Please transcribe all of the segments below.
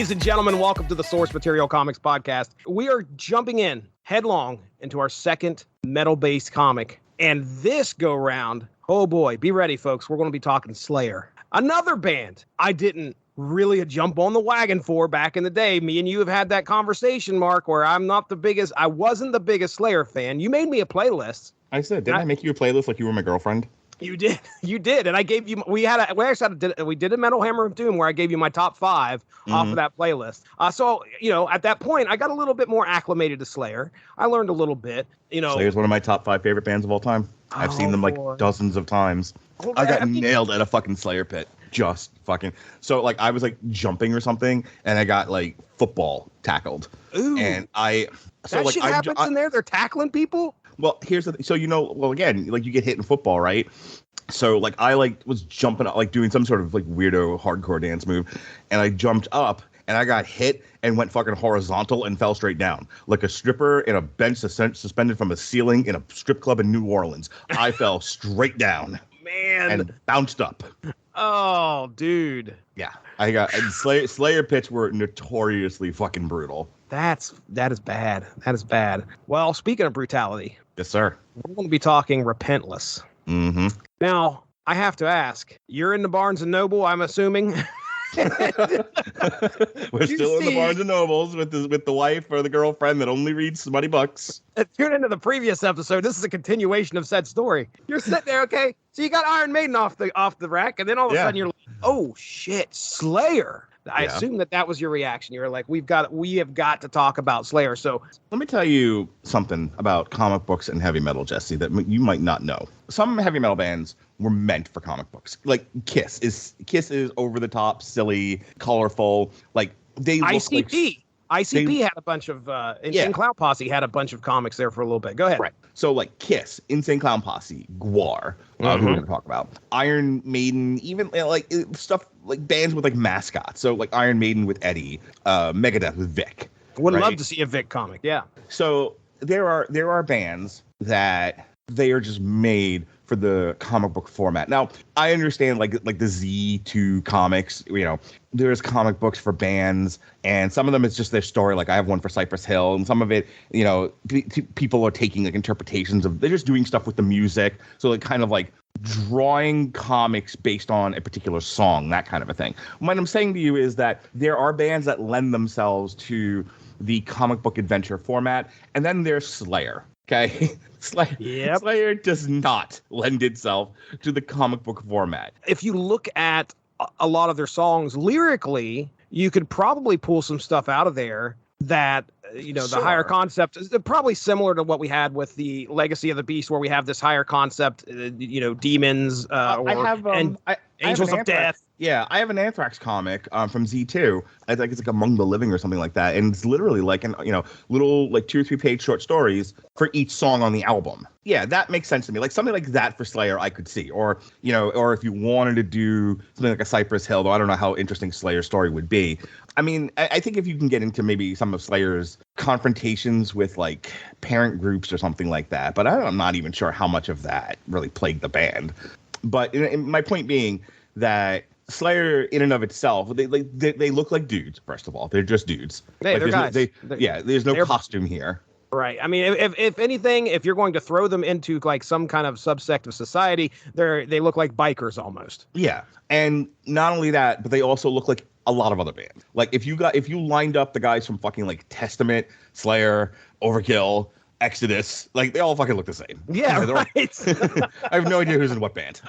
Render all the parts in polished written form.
Ladies and gentlemen, welcome to the Source Material Comics Podcast. We are jumping in headlong into our second metal-based comic. And this go-round, oh boy, be ready, folks. We're going to be talking Slayer. Another band I didn't really jump on the wagon for back in the day. Me and you have had that conversation, Mark, where I wasn't the biggest Slayer fan. You made me a playlist. I said, didn't I make you a playlist like you were my girlfriend? You did, and I gave you. We did a Metal Hammer of Doom where I gave you my top 5 off of that playlist. So at that point, I got a little bit more acclimated to Slayer. I learned a little bit. Slayer's one of my top 5 favorite bands of all time. I've seen them like dozens of times. I got nailed at a fucking Slayer pit. Just fucking. So like I was like jumping or something, and I got like football tackled. Ooh. And that shit happens in there. They're tackling people. Well, here's the thing. So, again, like you get hit in football, right? So like I was jumping up, like doing some sort of like weirdo hardcore dance move. And I jumped up and I got hit and went fucking horizontal and fell straight down like a stripper in a bench suspended from a ceiling in a strip club in New Orleans. I fell straight down. Man. And bounced up. Oh, dude. Yeah. I got Slayer pits were notoriously fucking brutal. That is bad. That is bad. Well, speaking of brutality. Yes, sir. We're going to be talking Repentless. Mm-hmm. Now, I have to ask, you're in the Barnes & Noble, I'm assuming? We're still in the Barnes & Nobles with the wife or the girlfriend that only reads smutty books. Tune into the previous episode. This is a continuation of said story. You're sitting there, okay? So you got Iron Maiden off the rack, and then all of a sudden you're like, oh, shit, Slayer. I assume that was your reaction. You were like, we have got to talk about Slayer. So let me tell you something about comic books and heavy metal, Jesse, that you might not know. Some heavy metal bands were meant for comic books. Like Kiss is over the top, silly, colorful. Like they look ICP. ICP had a bunch of Insane Clown Posse had a bunch of comics there for a little bit. Go ahead. Right. So like Kiss, Insane Clown Posse, Gore, who we're going to talk about, Iron Maiden, even like stuff like bands with like mascots. So like Iron Maiden with Eddie, Megadeth with Vic. Would love to see a Vic comic. Yeah. So there are bands that they are just made for the comic book format. Now, I understand like the Z2 comics, there's comic books for bands, and some of them it's just their story. Like I have one for Cypress Hill, and some of it, people are taking like interpretations of, they're just doing stuff with the music. So like kind of like drawing comics based on a particular song, that kind of a thing. What I'm saying to you is that there are bands that lend themselves to the comic book adventure format, and then there's Slayer. Okay, Slayer does not lend itself to the comic book format. If you look at a lot of their songs lyrically, you could probably pull some stuff out of there that, the higher concept is probably similar to what we had with the Legacy of the Beast, where we have this higher concept, demons angels of death. Yeah, I have an Anthrax comic from Z2. I think it's like Among the Living or something like that. And it's literally like, little like 2 or 3 page short stories for each song on the album. Yeah, that makes sense to me. Like something like that for Slayer, I could see. Or, or if you wanted to do something like a Cypress Hill, though I don't know how interesting Slayer's story would be. I mean, I think if you can get into maybe some of Slayer's confrontations with like parent groups or something like that, but I'm not even sure how much of that really plagued the band. But my point being that Slayer, in and of itself, they look like dudes. First of all, they're just dudes. They're guys. There's no costume here. Right. I mean, if anything, if you're going to throw them into like some kind of subsect of society, they look like bikers almost. Yeah, and not only that, but they also look like a lot of other bands. Like if you lined up the guys from fucking like Testament, Slayer, Overkill, Exodus, like they all fucking look the same. Yeah, right. I have no idea who's in what band.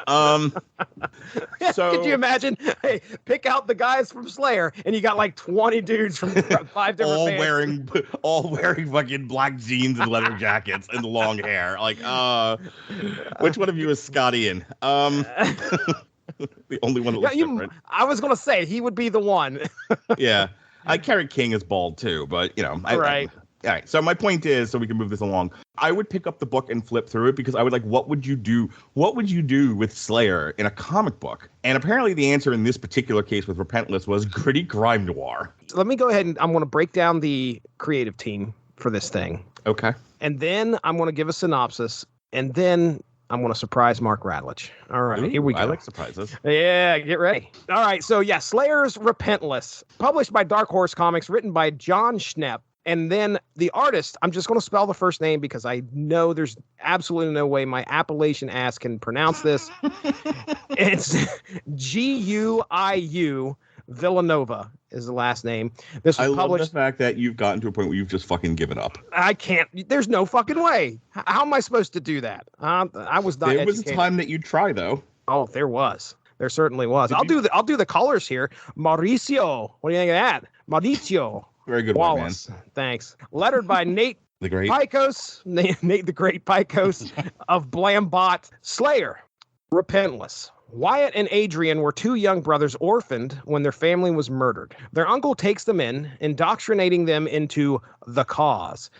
So could you imagine? Hey, pick out the guys from Slayer, and you got like 20 dudes from 5 different bands. all wearing fucking black jeans and leather jackets and long hair. Like, which one of you is Scotty in? The only one that looks different. I was gonna say he would be the one. Yeah, I carry King as bald too, but right. All right. So my point is, so we can move this along, I would pick up the book and flip through it because I would like, what would you do? What would you do with Slayer in a comic book? And apparently the answer in this particular case with Repentless was gritty crime noir. So let me go ahead and I'm going to break down the creative team for this thing. Okay. And then I'm going to give a synopsis. And then I'm going to surprise Mark Radlich. All right, Ooh, here we go. I like surprises. Yeah, get ready. All right, so yeah, Slayer's Repentless, published by Dark Horse Comics, written by John Schnepp. And then the artist, I'm just going to spell the first name because I know there's absolutely no way my Appalachian ass can pronounce this. It's Guiu Villanova is the last name. This was published. Love the fact that you've gotten to a point where you've just fucking given up. I can't. There's no fucking way. How am I supposed to do that? I was not. There was a time that you'd try, though. Oh, there was. There certainly was. I'll do the colors here. Mauricio. What do you think of that? Mauricio. Very good Wallace. One, man. Thanks. Lettered by Nate the Great Picos. Nate the Great Picos of Blambot. Slayer. Repentless. Wyatt and Adrian were two young brothers orphaned when their family was murdered. Their uncle takes them in, indoctrinating them into the cause,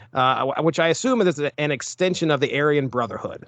which I assume is an extension of the Aryan Brotherhood.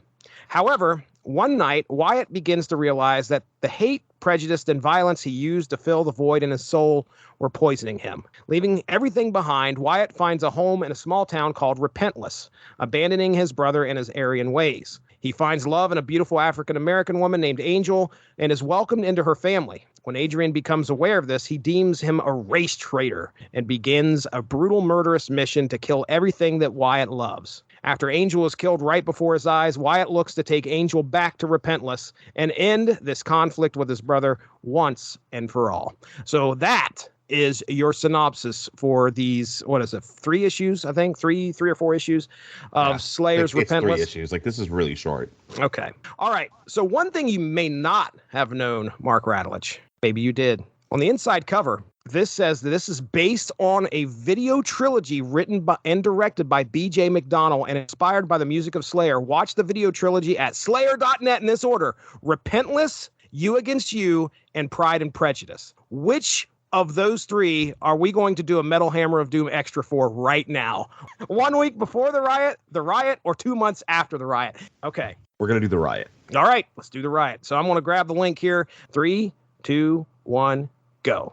However, one night, Wyatt begins to realize that the hate, prejudice, and violence he used to fill the void in his soul were poisoning him. Leaving everything behind, Wyatt finds a home in a small town called Repentless, abandoning his brother and his Aryan ways. He finds love in a beautiful African-American woman named Angel and is welcomed into her family. When Adrian becomes aware of this, he deems him a race traitor and begins a brutal, murderous mission to kill everything that Wyatt loves. After Angel is killed right before his eyes, Wyatt looks to take Angel back to Repentless and end this conflict with his brother once and for all. So that is your synopsis for these, what is it, 3 issues, I think? Three or 4 issues of Slayer's Repentless? It's 3 issues. Like, this is really short. Okay. All right. So one thing you may not have known, Mark Radlich, maybe you did. On the inside cover, this says that this is based on a video trilogy written by and directed by B.J. McDonnell and inspired by the music of Slayer. Watch the video trilogy at slayer.net in this order: Repentless, You Against You, and Pride and Prejudice. Which of those 3 are we going to do a Metal Hammer of Doom extra for right now? 1 week before the riot, or 2 months after the riot? Okay. We're going to do the riot. All right, let's do the riot. So I'm going to grab the link here. 3, 2, 1, go.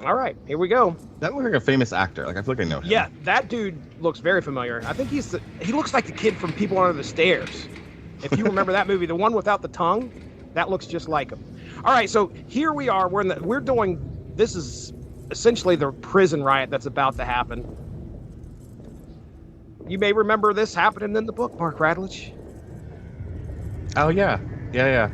All right, here we go. That looks like a famous actor. Like, I feel like I know him. Yeah, that dude looks very familiar. I think he looks like the kid from People Under the Stairs. If you remember that movie, the one without the tongue, that looks just like him. All right, so here we are. This is essentially the prison riot that's about to happen. You may remember this happening in the book, Mark Radlich. Oh, yeah. Yeah.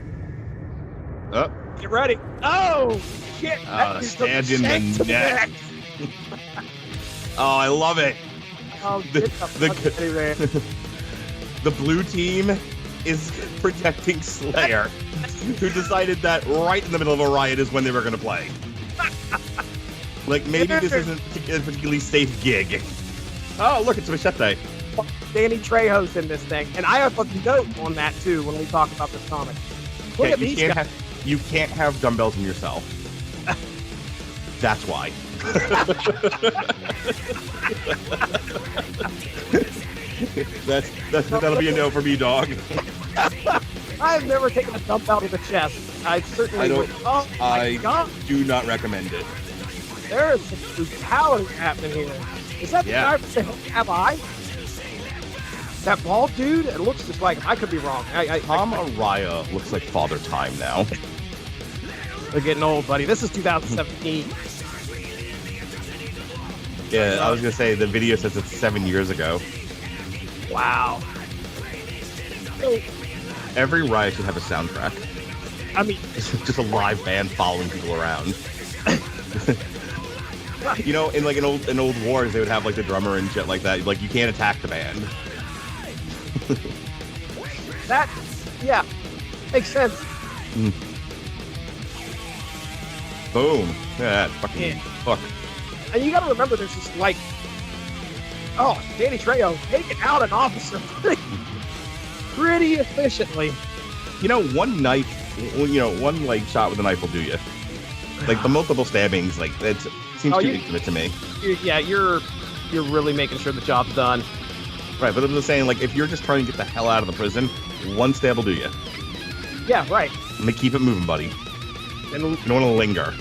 Oh. Get ready. Oh, shit. Stand in the neck. Oh, I love it. Oh, the blue team is protecting Slayer, who decided that right in the middle of a riot is when they were going to play. Like, maybe this isn't a particularly safe gig. Oh, look, it's Machete. Danny Trejo's in this thing. And I have a note on that, too, when we talk about this comic. Look at these guys. You can't have dumbbells in your cell. That's why. That'll be a no for me, dog. I've never taken a dumbbell to the chest. I certainly would. Oh my God. Do not recommend it. There is some brutality happening here. Is that the guy with the have eye? That bald dude? It looks just like him. I could be wrong. Tom Araya looks like Father Time now. They're getting old, buddy. This is 2017. Yeah, I was going to say, the video says it's 7 years ago. Wow. Every riot should have a soundtrack. I mean... just a live band following people around. You know, in old wars, they would have, like, the drummer and shit like that. Like, you can't attack the band. That, yeah, makes sense. Boom. Yeah, fucking fuck. And you gotta remember, there's just like, Danny Trejo taking out an officer pretty efficiently. You know, one like shot with a knife will do you. Like the multiple stabbings, like it seems too intimate to me. You're really making sure the job's done. Right, but I'm just saying, like, if you're just trying to get the hell out of the prison, one stab will do you. Yeah, right. And they keep it moving, buddy. You don't want to linger.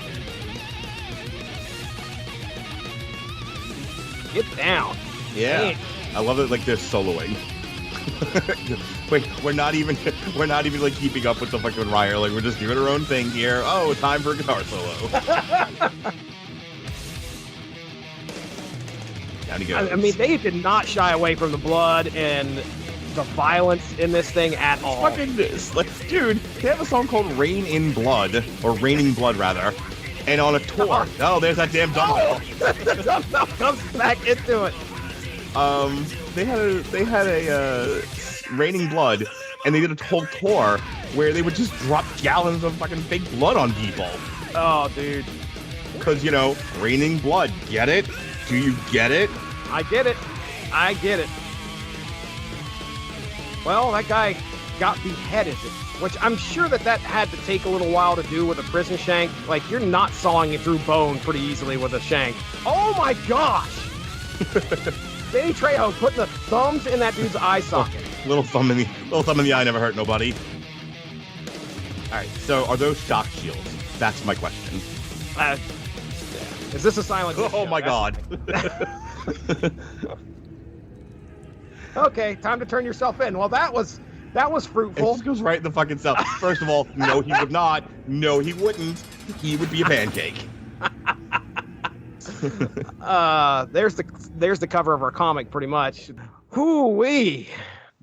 Get down. Yeah. Man. I love it. Like they're soloing. we're not even like keeping up with the fucking riot. Like we're just doing our own thing here. Oh, time for a guitar solo. Down he goes. I mean, they did not shy away from the blood and the violence in this thing at all. Fucking like, dude, they have a song called "Rain in Blood" or "Raining Blood" rather, and on a tour. Oh, there's that damn dumbbell. The dumbbell comes back into it. They had a Raining Blood, and they did a whole tour where they would just drop gallons of fucking fake blood on people. Oh, dude. Because, raining blood. Get it? Do you get it? I get it. Well, that guy got beheaded, which I'm sure that had to take a little while to do with a prison shank. Like, you're not sawing it through bone pretty easily with a shank. Oh, my gosh. Danny Trejo putting the thumbs in that dude's eye socket. Little thumb in the eye never hurt nobody. All right, so are those shock shields? That's my question. Is this a silent disco? Oh my God. Okay, time to turn yourself in. Well, that was fruitful. It just goes right in the fucking cell. First of all, no, he would not. No, he wouldn't. He would be a pancake. There's the cover of our comic, pretty much. Hoo-wee.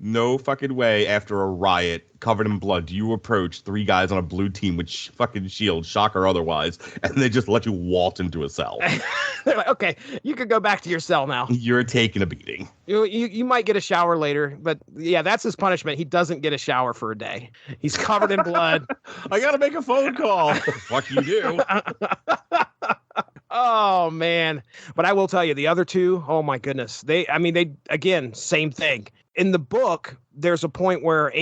No fucking way after a riot covered in blood do you approach three guys on a blue team with fucking shields, shock or otherwise, and they just let you waltz into a cell. They're like, okay, you can go back to your cell now. You're taking a beating. You might get a shower later, but yeah, that's his punishment. He doesn't get a shower for a day. He's covered in blood. I gotta make a phone call. Fuck you do. Oh man. But I will tell you, the other two, oh my goodness. They again, same thing. In the book, there's a point where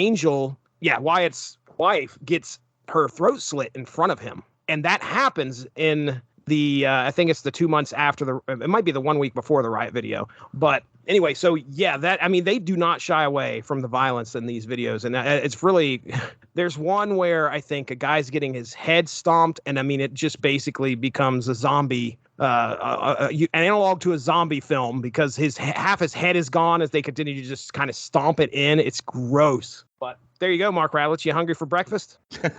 Wyatt's wife gets her throat slit in front of him. And that happens in the, I think it's the 2 months after it might be the 1 week before the riot video. But anyway, so yeah, they do not shy away from the violence in these videos. And it's really, there's one where I think a guy's getting his head stomped. And I mean, it just basically becomes a zombie, an analog to a zombie film because half his head is gone as they continue to just kind of stomp it in. It's gross. But there you go, Mark Radlich. You hungry for breakfast? All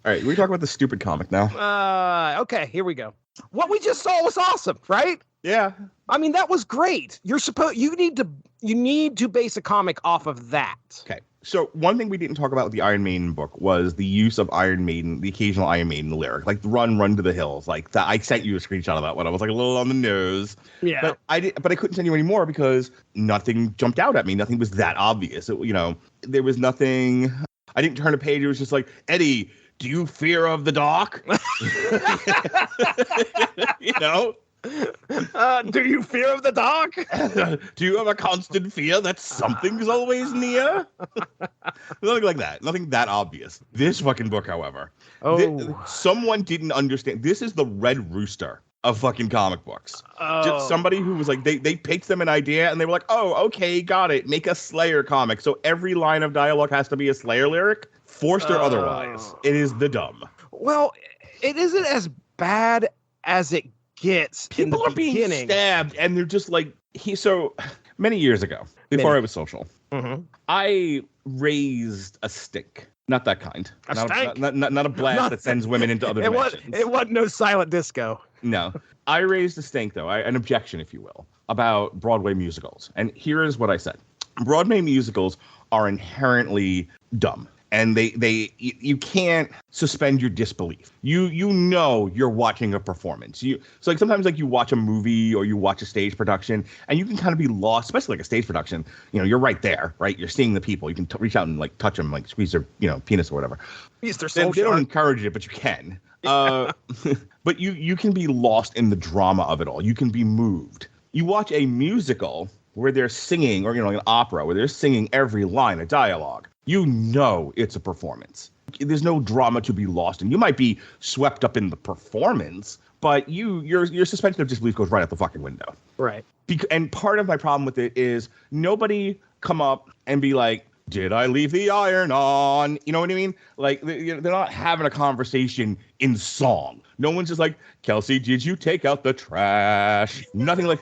right, we talk about the stupid comic now. Okay, here we go. What we just saw was awesome, right? Yeah. I mean, that was great. You need to base a comic off of that. Okay. So one thing we didn't talk about with the Iron Maiden book was the use of Iron Maiden, the occasional Iron Maiden lyric, like run to the hills. Like that, I sent you a screenshot of that one. I was like a little on the nose. Yeah. But I couldn't send you any more because nothing jumped out at me. Nothing was that obvious. There was nothing. I didn't turn a page. It was just like, Eddie, do you fear of the dark? Do you fear of the dark? Do you have a constant fear that something's always near? Nothing like that. Nothing that obvious. This fucking book, however, someone didn't understand. This is the Red Rooster of fucking comic books. Just somebody who was like, they pitched them an idea and they were like, oh, okay, got it. Make a Slayer comic. So every line of dialogue has to be a Slayer lyric, forced or otherwise. It is the dumb. Well, it isn't as bad as it gets. People are being stabbed and they're just like, so many years ago, before I was social, I raised a stink. Not that kind. Not a blast that sends women into other dimensions. It wasn't no silent disco. No. I raised a stink, though, an objection, if you will, about Broadway musicals. And here is what I said. Broadway musicals are inherently dumb. And you can't suspend your disbelief. You're watching a performance. So like sometimes like you watch a movie or you watch a stage production and you can kind of be lost, especially like a stage production. You're right there, right? You're seeing the people. You can reach out and like touch them, like squeeze their penis or whatever. Yes, they're so they don't encourage it, but you can. But you can be lost in the drama of it all. You can be moved. You watch a musical where they're singing, or an opera where they're singing every line of dialogue. It's a performance. There's no drama to be lost in. You might be swept up in the performance, but your suspension of disbelief goes right out the fucking window. Right. And part of my problem with it is nobody come up and be like, did I leave the iron on? You know what I mean? Like, they're not having a conversation in song. No one's just like, Kelsey, did you take out the trash? Nothing like,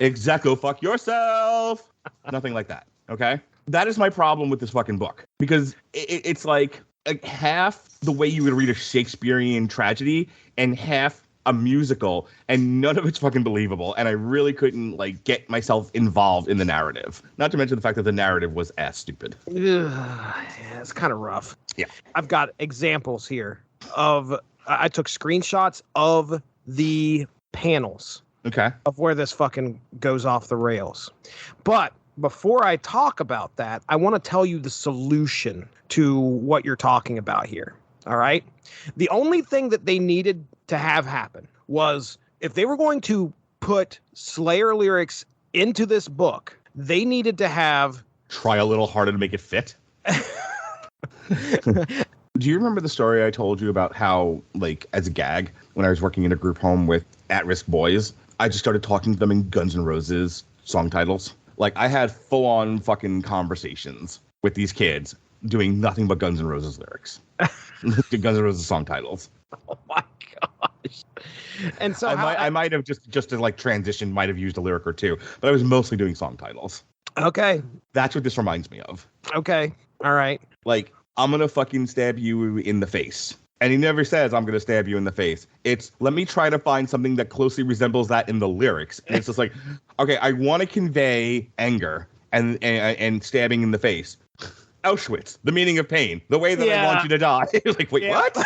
exactly, go fuck yourself. Nothing like that, okay? That is my problem with this fucking book. Because it's like half the way you would read a Shakespearean tragedy and half a musical, and none of it's fucking believable. And I really couldn't like get myself involved in the narrative. Not to mention the fact that the narrative was ass stupid. Yeah, it's kind of rough. Yeah. I've got examples here of, I took screenshots of the panels. Okay. Of where this fucking goes off the rails. But before I talk about that, I want to tell you the solution to what you're talking about here. All right. The only thing that they needed to have happen was if they were going to put Slayer lyrics into this book, they needed to have try a little harder to make it fit. Do you remember the story I told you about how, like, as a gag, when I was working in a group home with at-risk boys, I just started talking to them in Guns N' Roses song titles? Like, I had full-on fucking conversations with these kids doing nothing but Guns N' Roses lyrics. Guns N' Roses song titles. Oh my gosh. And so I might have just to like transition, might have used a lyric or two, but I was mostly doing song titles. Okay. That's what this reminds me of. Okay. All right. Like, I'm going to fucking stab you in the face. And he never says, I'm going to stab you in the face. It's, let me try to find something that closely resembles that in the lyrics. And it's just like, okay, I want to convey anger and stabbing in the face. Auschwitz, the meaning of pain, the way that I want you to die. Like, wait, what?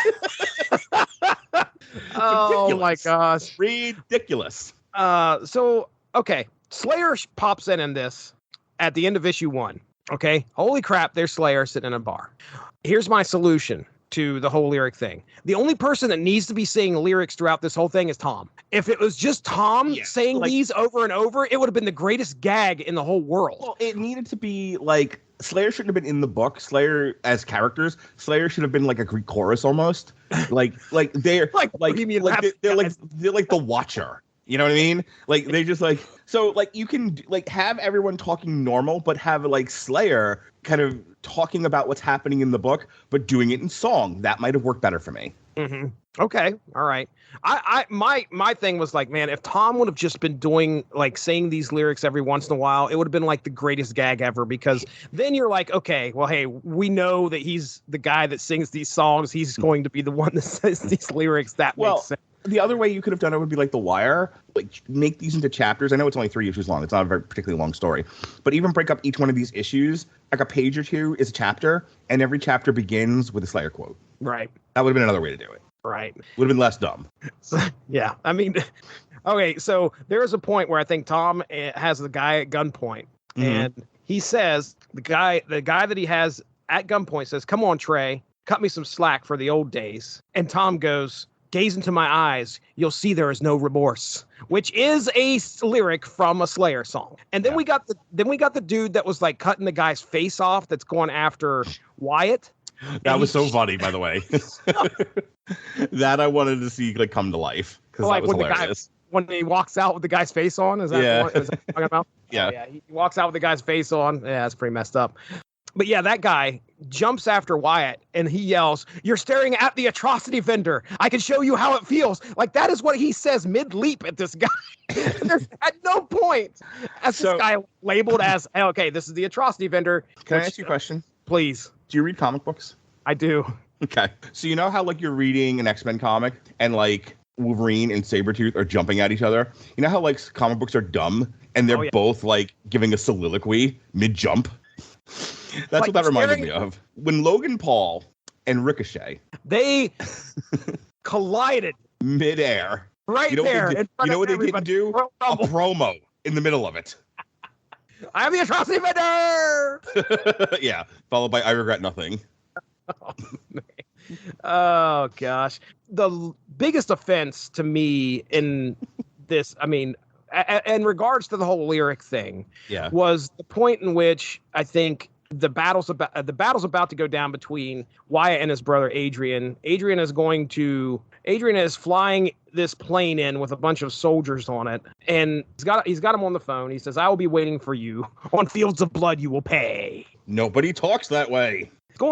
Oh my gosh. Ridiculous. So, okay. Slayer pops in this at the end of issue 1. Okay. Holy crap, there's Slayer sitting in a bar. Here's my solution to the whole lyric thing. The only person that needs to be saying lyrics throughout this whole thing is Tom. If it was just Tom saying these over and over, it would have been the greatest gag in the whole world. Well, it needed to be like, Slayer shouldn't have been in the book. Slayer as characters, Slayer should have been like a Greek chorus almost. Like they're like they're like the Watcher. You know what I mean? Like they just like, so like you can like have everyone talking normal, but have like Slayer kind of talking about what's happening in the book, but doing it in song. That might have worked better for me. Mm-hmm. Okay. All right. My thing was like, man, if Tom would have just been doing like saying these lyrics every once in a while, it would have been like the greatest gag ever, because then you're like, okay, well, hey, we know that he's the guy that sings these songs. He's going to be the one that says these lyrics. That makes sense. The other way you could have done it would be like The Wire, like make these into chapters. I know it's only 3 issues long. It's not a very particularly long story, but even break up each one of these issues, like a page or two is a chapter, and every chapter begins with a Slayer quote. Right. That would have been another way to do it. Right. Would have been less dumb. Yeah. I mean, okay. So there is a point where I think Tom has the guy at gunpoint, and he says, the guy that he has at gunpoint says, "Come on, Trey, cut me some slack for the old days." And Tom goes, "Gaze into my eyes, you'll see there is no remorse," which is a lyric from a Slayer song. And then we got the dude that was like cutting the guy's face off that's going after Wyatt. That was so funny, by the way. That I wanted to see like come to life, because that was hilarious. When he walks out with the guy's face on, is that what you're talking about? Yeah. Oh, yeah, he walks out with the guy's face on. Yeah, that's pretty messed up. But yeah, that guy jumps after Wyatt and he yells, "You're staring at the atrocity vendor. I can show you how it feels." Like, that is what he says mid-leap at this guy. There's at no point as this guy labeled as, hey, okay, this is the atrocity vendor. Can I ask you a question? Please. Do you read comic books? I do. Okay. So you know how like you're reading an X-Men comic and like Wolverine and Sabretooth are jumping at each other? You know how like comic books are dumb and they're both like giving a soliloquy mid-jump? That's like what that reminded me of. When Logan Paul and Ricochet, they collided midair. Right there. You know what they didn't do? A promo in the middle of it. I am the atrocity vendor. Yeah. Followed by "I regret nothing." Oh, man. Oh gosh. The biggest offense to me in this, I mean, in regards to the whole lyric thing, was the point in which I think the battle's about to go down between Wyatt and his brother Adrian. Adrian is flying this plane in with a bunch of soldiers on it, and he's got him on the phone. He says, "I will be waiting for you. On fields of blood you will pay." Nobody talks that way.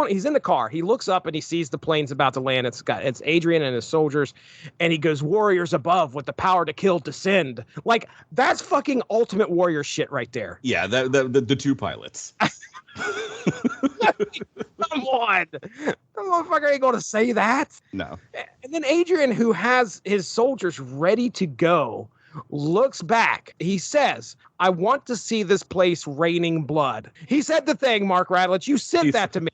He's in the car. He looks up and he sees the plane's about to land. It's Adrian and his soldiers, and he goes, "Warriors above with the power to kill descend." Like, that's fucking ultimate warrior shit right there. Yeah, the two pilots. Come on. The motherfucker ain't gonna say that. No. And then Adrian, who has his soldiers ready to go, looks back. He says, "I want to see this place raining blood." He said the thing, Mark Radlich. You said that to me.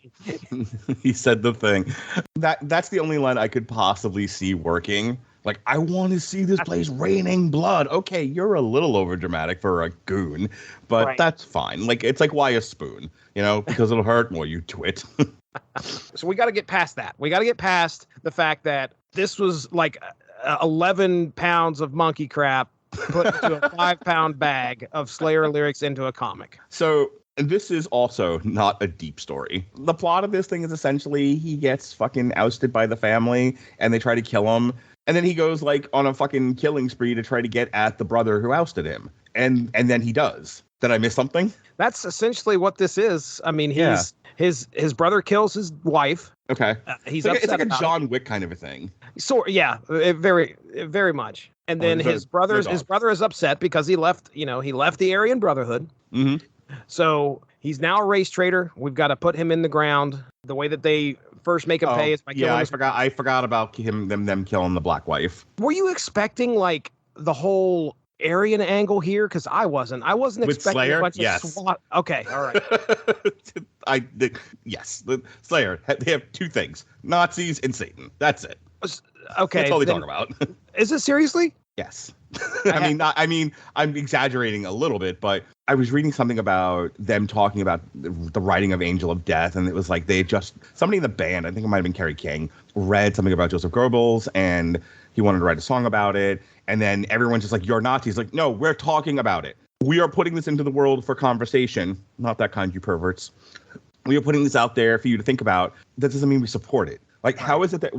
He said the thing. That's the only line I could possibly see working. Like, I want to see this place raining blood. Okay, you're a little overdramatic for a goon, but right. That's fine. Like, it's like, why a spoon? You know, because it'll hurt more, you twit. So we got to get past that. We got to get past the fact that this was like 11 pounds of monkey crap put into a 5-pound bag of Slayer lyrics into a comic. So this is also not a deep story. The plot of this thing is essentially he gets fucking ousted by the family and they try to kill him. And then he goes like on a fucking killing spree to try to get at the brother who ousted him. And then he does. Did I miss something? That's essentially what this is. I mean, his brother kills his wife. Okay. It's like a John Wick kind of a thing. So yeah, very, very much. And then his brother is upset because he left the Aryan Brotherhood. Mm-hmm. So he's now a race traitor. We've got to put him in the ground. The way that they first make him pay is by killing him. I forgot about them killing the black wife. Were you expecting like the whole Aryan angle here? Because I wasn't expecting Slayer? A bunch of SWAT. Okay, all right. Yes. The Slayer, they have two things: Nazis and Satan. That's it. Okay, that's all they talk about. Is it seriously? Yes. I'm exaggerating a little bit, but I was reading something about them talking about the writing of Angel of Death, and it was like somebody in the band, I think it might have been Kerry King, read something about Joseph Goebbels, and he wanted to write a song about it, and then everyone's just like, "You're Nazis." Like, no, we're talking about it. We are putting this into the world for conversation. Not that kind, you perverts. We are putting this out there for you to think about. That doesn't mean we support it. Like, how is it that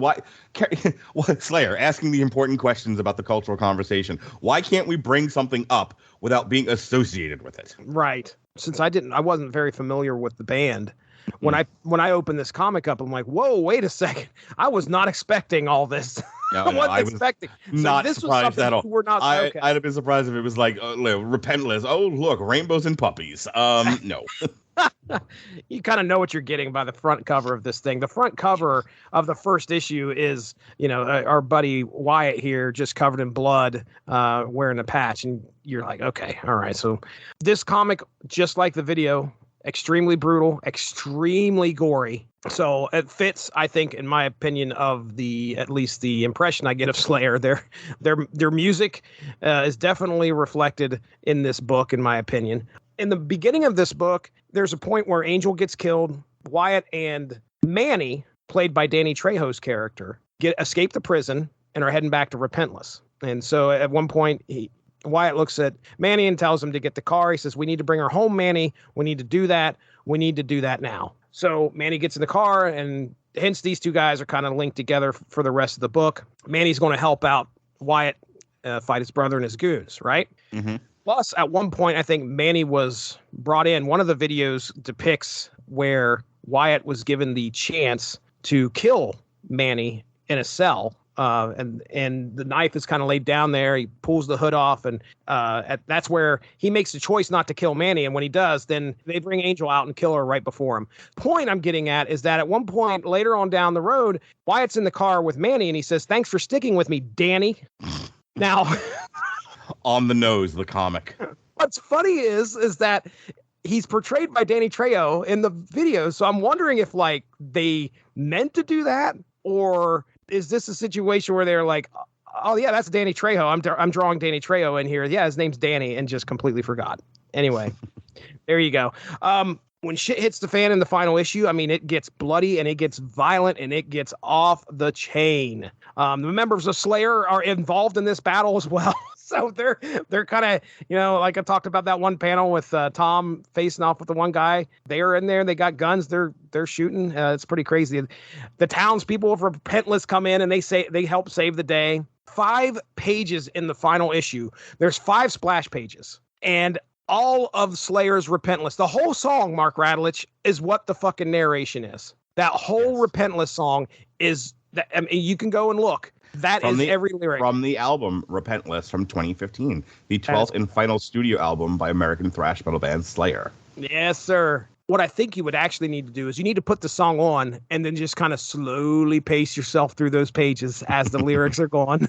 Slayer asking the important questions about the cultural conversation? Why can't we bring something up without being associated with it? Right. Since I wasn't very familiar with the band. When I opened this comic up, I'm like, whoa, wait a second. I was not expecting all this. I wasn't expecting. Not this surprised was at all. We're not, okay. I'd have been surprised if it was like Repentless. Oh, look, rainbows and puppies. No. You kind of know what you're getting by the front cover of this thing. The front cover of the first issue is, our buddy Wyatt here, just covered in blood, wearing a patch, and you're like, okay, all right. So this comic, just like the video, extremely brutal, extremely gory. So it fits, I think, in my opinion, of at least the impression I get of Slayer. Their music is definitely reflected in this book, in my opinion. In the beginning of this book, there's a point where Angel gets killed. Wyatt and Manny, played by Danny Trejo's character, escape the prison and are heading back to Repentless. And so at one point, Wyatt looks at Manny and tells him to get the car. He says, "We need to bring her home, Manny. We need to do that. We need to do that now." So Manny gets in the car, and hence these two guys are kind of linked together for the rest of the book. Manny's going to help out Wyatt fight his brother and his goons, right? Mm-hmm. Plus, at one point, I think Manny was brought in. One of the videos depicts where Wyatt was given the chance to kill Manny in a cell. And the knife is kind of laid down there. He pulls the hood off, and that's where he makes the choice not to kill Manny. And when he does, then they bring Angel out and kill her right before him. Point I'm getting at is that at one point later on down the road, Wyatt's in the car with Manny, and he says, "Thanks for sticking with me, Danny." Now... On the nose, the comic. What's funny is that he's portrayed by Danny Trejo in the video. So I'm wondering if like they meant to do that, or is this a situation where they're like, "Oh yeah, that's Danny Trejo. I'm drawing Danny Trejo in here. Yeah, his name's Danny," and just completely forgot. Anyway, there you go. When shit hits the fan in the final issue, I mean, it gets bloody and it gets violent and it gets off the chain. The members of Slayer are involved in this battle as well. So they're kind of, like I talked about that one panel with Tom facing off with the one guy. They're in there. They got guns. They're shooting. It's pretty crazy. The townspeople of Repentless come in and they help save the day. 5 pages in the final issue. There's 5 splash pages. And all of Slayer's Repentless. The whole song, Mark Radulich, is what the fucking narration is. That whole Repentless song is that. I mean, you can go and look. That is every lyric from the album Repentless from 2015, the 12th and final studio album by American thrash metal band Slayer. Yes, sir. What I think you would actually need to do is you need to put the song on and then just kind of slowly pace yourself through those pages as the lyrics are going.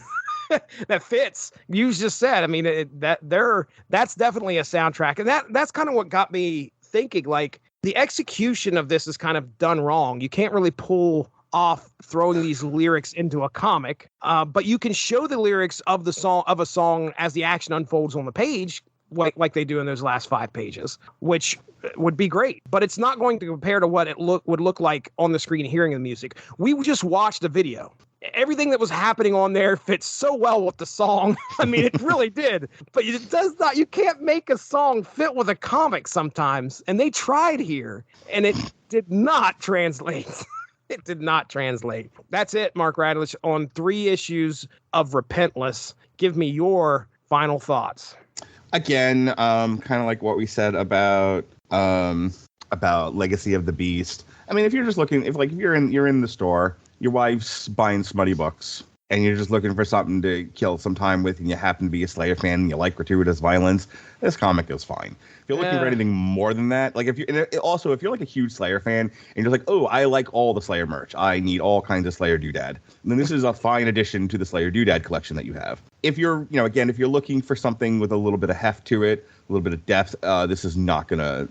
That fits. You just said. I mean, that's definitely a soundtrack, and that's kind of what got me thinking. Like, the execution of this is kind of done wrong. You can't really pull off throwing these lyrics into a comic, but you can show the lyrics of a song as the action unfolds on the page, like they do in those last 5 pages, which would be great. But it's not going to compare to what it would look like on the screen hearing the music. We just watched a video. Everything that was happening on there fits so well with the song. I mean, it really did. But it does not. You can't make a song fit with a comic sometimes. And they tried here, and it did not translate. It did not translate. That's it, Mark Radulich, on 3 issues of Repentless. Give me your final thoughts. Again, kind of like what we said about Legacy of the Beast. I mean, if you're just looking, if you're in the store, your wife's buying smutty books, and you're just looking for something to kill some time with, and you happen to be a Slayer fan and you like gratuitous violence, this comic is fine. If you're looking for anything more than that, like if you're like a huge Slayer fan and you're like, oh, I like all the Slayer merch, I need all kinds of Slayer doodad, then this is a fine addition to the Slayer doodad collection that you have. If you're, if you're looking for something with a little bit of heft to it, a little bit of depth, this is not gonna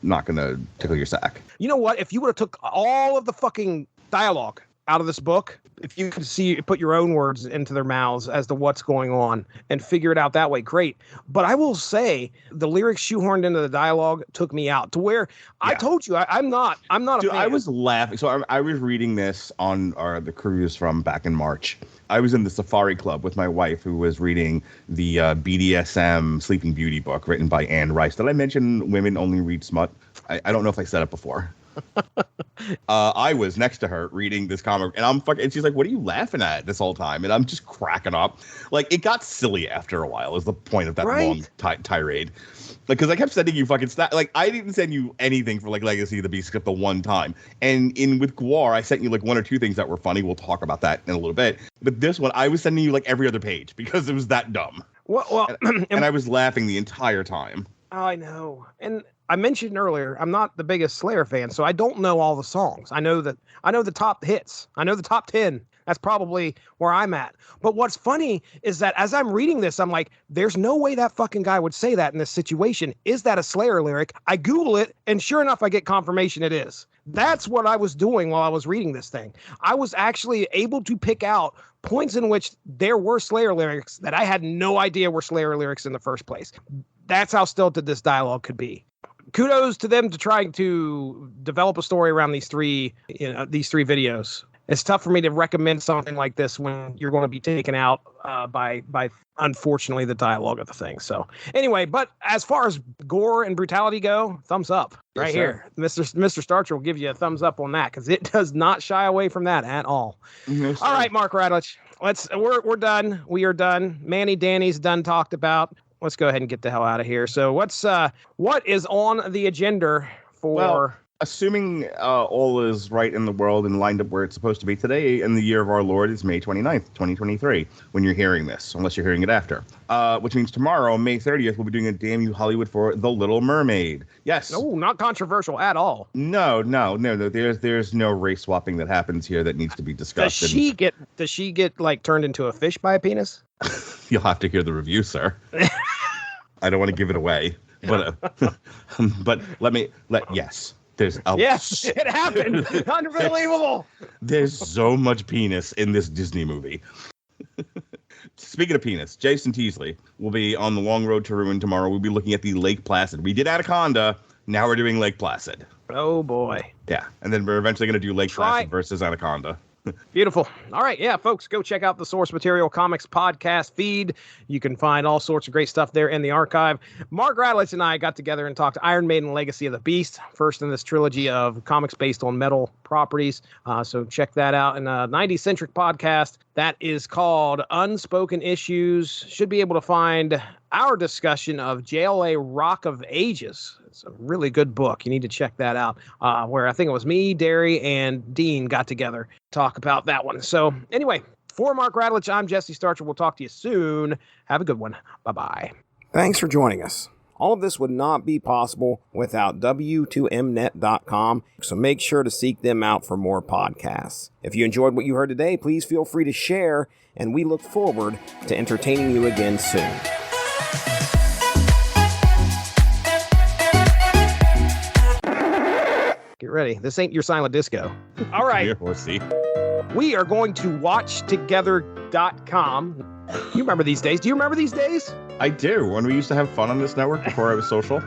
tickle your sack. You know what? If you would have took all of the fucking dialogue out of this book, if you could put your own words into their mouths as to what's going on and figure it out that way, great. But I will say the lyrics shoehorned into the dialogue took me out to where I told you I'm not Dude, a fan. I was laughing. So I was reading this on the cruise from back in March. I was in the Safari Club with my wife, who was reading the BDSM Sleeping Beauty book written by Anne Rice. Did I mention women only read smut? I don't know if I said it before. I was next to her reading this comic, and she's like, "What are you laughing at this whole time?" And I'm just cracking up. Like, it got silly after a while. Is the point of that long tirade? Like, because I kept sending you fucking like, I didn't send you anything for like Legacy of the Beast except the one time. And with Gore, I sent you like 1 or 2 things that were funny. We'll talk about that in a little bit. But this one, I was sending you like every other page because it was that dumb. Well, and I was laughing the entire time. I know. And I mentioned earlier, I'm not the biggest Slayer fan, so I don't know all the songs. I know the top hits. I know the top 10. That's probably where I'm at. But what's funny is that as I'm reading this, I'm like, there's no way that fucking guy would say that in this situation. Is that a Slayer lyric? I Google it, and sure enough, I get confirmation it is. That's what I was doing while I was reading this thing. I was actually able to pick out points in which there were Slayer lyrics that I had no idea were Slayer lyrics in the first place. That's how stilted this dialogue could be. Kudos to them to trying to develop a story around these three videos. It's tough for me to recommend something like this when you're going to be taken out by unfortunately the dialogue of the thing. So anyway, but as far as gore and brutality go, thumbs up right here. Mr. Starcher will give you a thumbs up on that because it does not shy away from that at all. Yes, all right, Mark Radulich, we're done. We are done. Manny Danny's done talked about. Let's go ahead and get the hell out of here. So what is on the agenda for? Well, assuming all is right in the world and lined up where it's supposed to be today, in the year of our Lord is May 29th, 2023, when you're hearing this, unless you're hearing it after. Which means tomorrow, May 30th, we'll be doing a Damn You Hollywood for The Little Mermaid. Yes. No, not controversial at all. No. There's no race swapping that happens here that needs to be discussed. Does she get like turned into a fish by a penis? You'll have to hear the review, sir. I don't want to give it away, but yes. Yes, it happened. Unbelievable. There's so much penis in this Disney movie. Speaking of penis, Jason Teasley will be on the Long Road to Ruin tomorrow. We'll be looking at the Lake Placid. We did Anaconda. Now we're doing Lake Placid. Oh, boy. Yeah, and then we're eventually going to do Lake Placid versus Anaconda. Beautiful. All right. Yeah, folks, go check out the Source Material Comics podcast feed. You can find all sorts of great stuff there in the archive. Mark Radulich and I got together and talked Iron Maiden Legacy of the Beast, first in this trilogy of comics based on metal properties. So check that out in a 90-centric podcast that is called Unspoken Issues. Should be able to find our discussion of JLA Rock of Ages. It's a really good book. You need to check that out. Where I think it was me, Derry, and Dean got together to talk about that one. So anyway, for Mark Radulich, I'm Jesse Starcher. We'll talk to you soon. Have a good one. Bye-bye. Thanks for joining us. All of this would not be possible without W2Mnet.com, so make sure to seek them out for more podcasts. If you enjoyed what you heard today, please feel free to share, and we look forward to entertaining you again soon. Get ready. This ain't your silent disco. All right. We are going to watchtogether.com. You remember these days? Do you remember these days? I do. When we used to have fun on this network before I was social.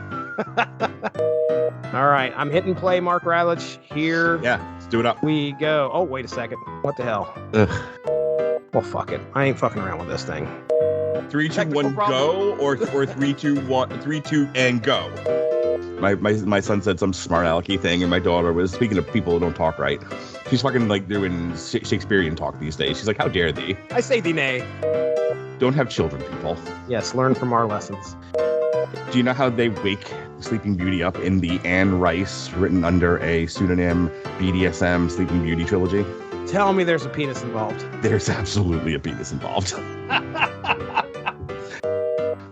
All right. I'm hitting play, Mark Radulich. Here. Yeah, let's do it up. We go. Oh, wait a second. What the hell? Ugh. Well, fuck it. I ain't fucking around with this thing. 3, 2, 1, go, or 3, 2, 1, 3, 2, and go. My son said some smart alecky thing, and my daughter was, speaking of people who don't talk right, she's fucking like doing Shakespearean talk these days. She's like, how dare thee? I say thee nay. Don't have children, people. Yes, learn from our lessons. Do you know how they wake Sleeping Beauty up in the Anne Rice, written under a pseudonym, BDSM Sleeping Beauty trilogy? Tell me there's a penis involved. There's absolutely a penis involved.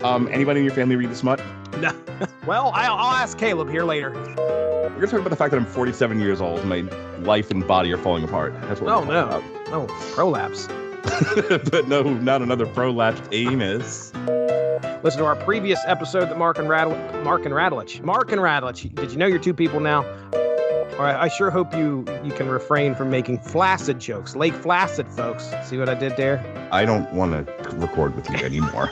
Anybody in your family read The Smut? No. Well, I'll ask Caleb here later. We're going to talk about the fact that I'm 47 years old and my life and body are falling apart. That's what we're talking about. No, prolapse. But no, not another prolapsed anus. Listen to our previous episode that Mark and Radulich. Did you know you're two people now? All right, I sure hope you can refrain from making flaccid jokes. Lake Flaccid, folks. See what I did there? I don't want to record with you anymore.